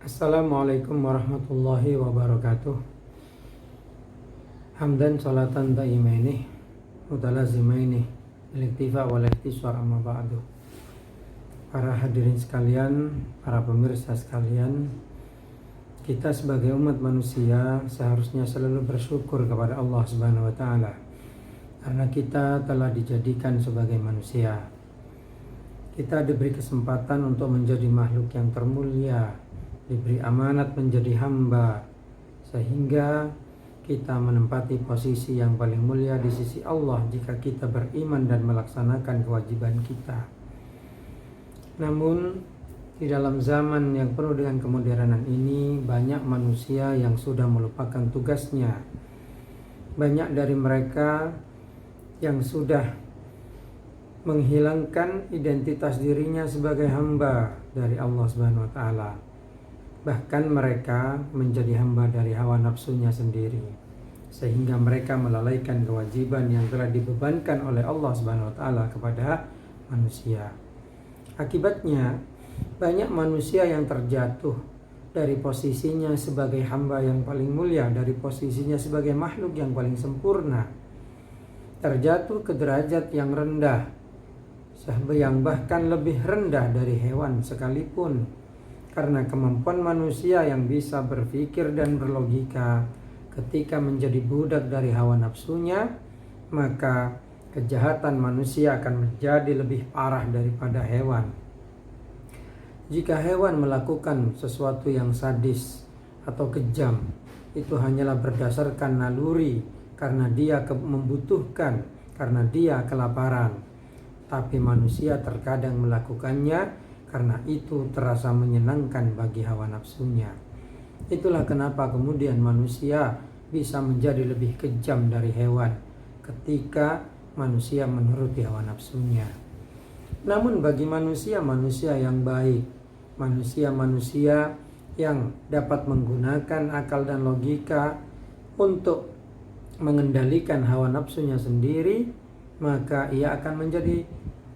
Assalamualaikum warahmatullahi wabarakatuh. Hamdan salatan daimaini mutalazimaini iliktifa wal ihtisar amma ba'du. Para hadirin sekalian, para pemirsa sekalian, kita sebagai umat manusia seharusnya selalu bersyukur kepada Allah Subhanahu wa taala karena kita telah dijadikan sebagai manusia. Kita diberi kesempatan untuk menjadi makhluk yang termulia, diberi amanat menjadi hamba, sehingga kita menempati posisi yang paling mulia di sisi Allah jika kita beriman dan melaksanakan kewajiban kita. Namun di dalam zaman yang penuh dengan kemodernan ini, banyak manusia yang sudah melupakan tugasnya. Banyak dari mereka yang sudah menghilangkan identitas dirinya sebagai hamba dari Allah Subhanahu wa taala. Bahkan mereka menjadi hamba dari hawa nafsunya sendiri, sehingga mereka melalaikan kewajiban yang telah dibebankan oleh Allah Subhanahu wa taala kepada manusia. Akibatnya, banyak manusia yang terjatuh dari posisinya sebagai hamba yang paling mulia, dari posisinya sebagai makhluk yang paling sempurna, terjatuh ke derajat yang rendah, yang bahkan lebih rendah dari hewan sekalipun, karena kemampuan manusia yang bisa berpikir dan berlogika ketika menjadi budak dari hawa nafsunya, maka kejahatan manusia akan menjadi lebih parah daripada hewan. Jika hewan melakukan sesuatu yang sadis atau kejam, itu hanyalah berdasarkan naluri, karena dia membutuhkan, karena dia kelaparan. Tapi manusia terkadang melakukannya karena itu terasa menyenangkan bagi hawa nafsunya. Itulah kenapa kemudian manusia bisa menjadi lebih kejam dari hewan ketika manusia menuruti hawa nafsunya. Namun bagi manusia yang baik, manusia yang dapat menggunakan akal dan logika untuk mengendalikan hawa nafsunya sendiri, maka ia akan menjadi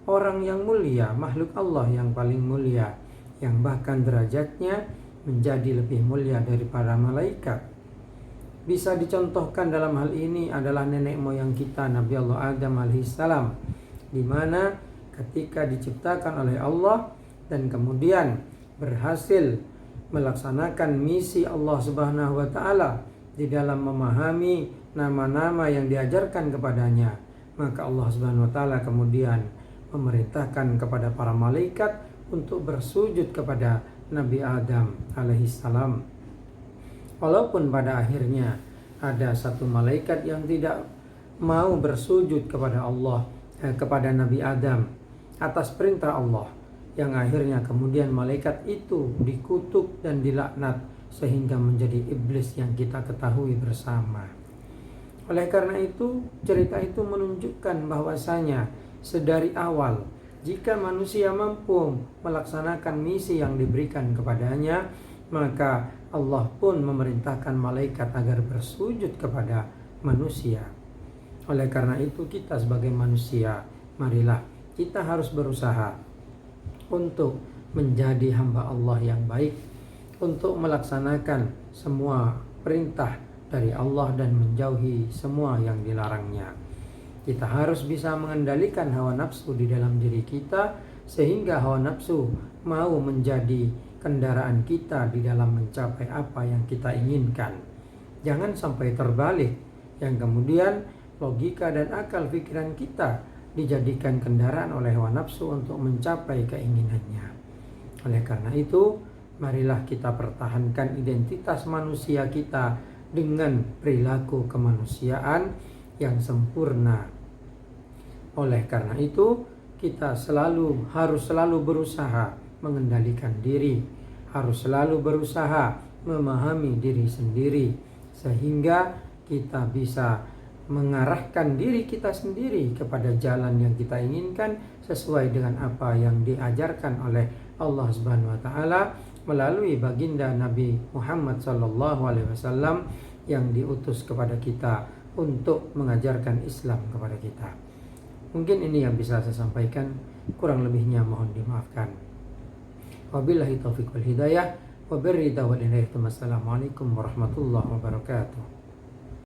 orang yang mulia, makhluk Allah yang paling mulia, yang bahkan derajatnya menjadi lebih mulia daripada malaikat. Bisa dicontohkan dalam hal ini adalah nenek moyang kita, Nabi Allah Adam alaihissalam, di mana ketika diciptakan oleh Allah dan kemudian berhasil melaksanakan misi Allah Subhanahu wa taala di dalam memahami nama-nama yang diajarkan kepadanya, maka Allah Subhanahu wa taala kemudian memerintahkan kepada para malaikat untuk bersujud kepada Nabi Adam alaihissalam. Walaupun pada akhirnya ada satu malaikat yang tidak mau bersujud kepada Allah, kepada Nabi Adam atas perintah Allah, yang akhirnya kemudian malaikat itu dikutuk dan dilaknat sehingga menjadi iblis yang kita ketahui bersama. Oleh karena itu, cerita itu menunjukkan bahwasanya sedari awal, jika manusia mampu melaksanakan misi yang diberikan kepadanya, maka Allah pun memerintahkan malaikat agar bersujud kepada manusia. Oleh karena itu, kita sebagai manusia, marilah kita harus berusaha untuk menjadi hamba Allah yang baik, untuk melaksanakan semua perintah dari Allah dan menjauhi semua yang dilarangnya. Kita harus bisa mengendalikan hawa nafsu di dalam diri kita, sehingga hawa nafsu mau menjadi kendaraan kita di dalam mencapai apa yang kita inginkan. Jangan sampai terbalik, yang kemudian logika dan akal pikiran kita dijadikan kendaraan oleh hawa nafsu untuk mencapai keinginannya. Oleh karena itu, marilah kita pertahankan identitas manusia kita dengan perilaku kemanusiaan yang sempurna. Oleh karena itu, kita harus selalu berusaha mengendalikan diri, harus selalu berusaha memahami diri sendiri, sehingga kita bisa mengarahkan diri kita sendiri kepada jalan yang kita inginkan sesuai dengan apa yang diajarkan oleh Allah Subhanahu wa taala melalui baginda Nabi Muhammad sallallahu alaihi wasallam yang diutus kepada kita untuk mengajarkan Islam kepada kita. Mungkin ini yang bisa saya sampaikan, kurang lebihnya mohon dimaafkan. Wabillahi taufiq wal hidayah. Wa birri da'watina. Assalamualaikum warahmatullahi wabarakatuh.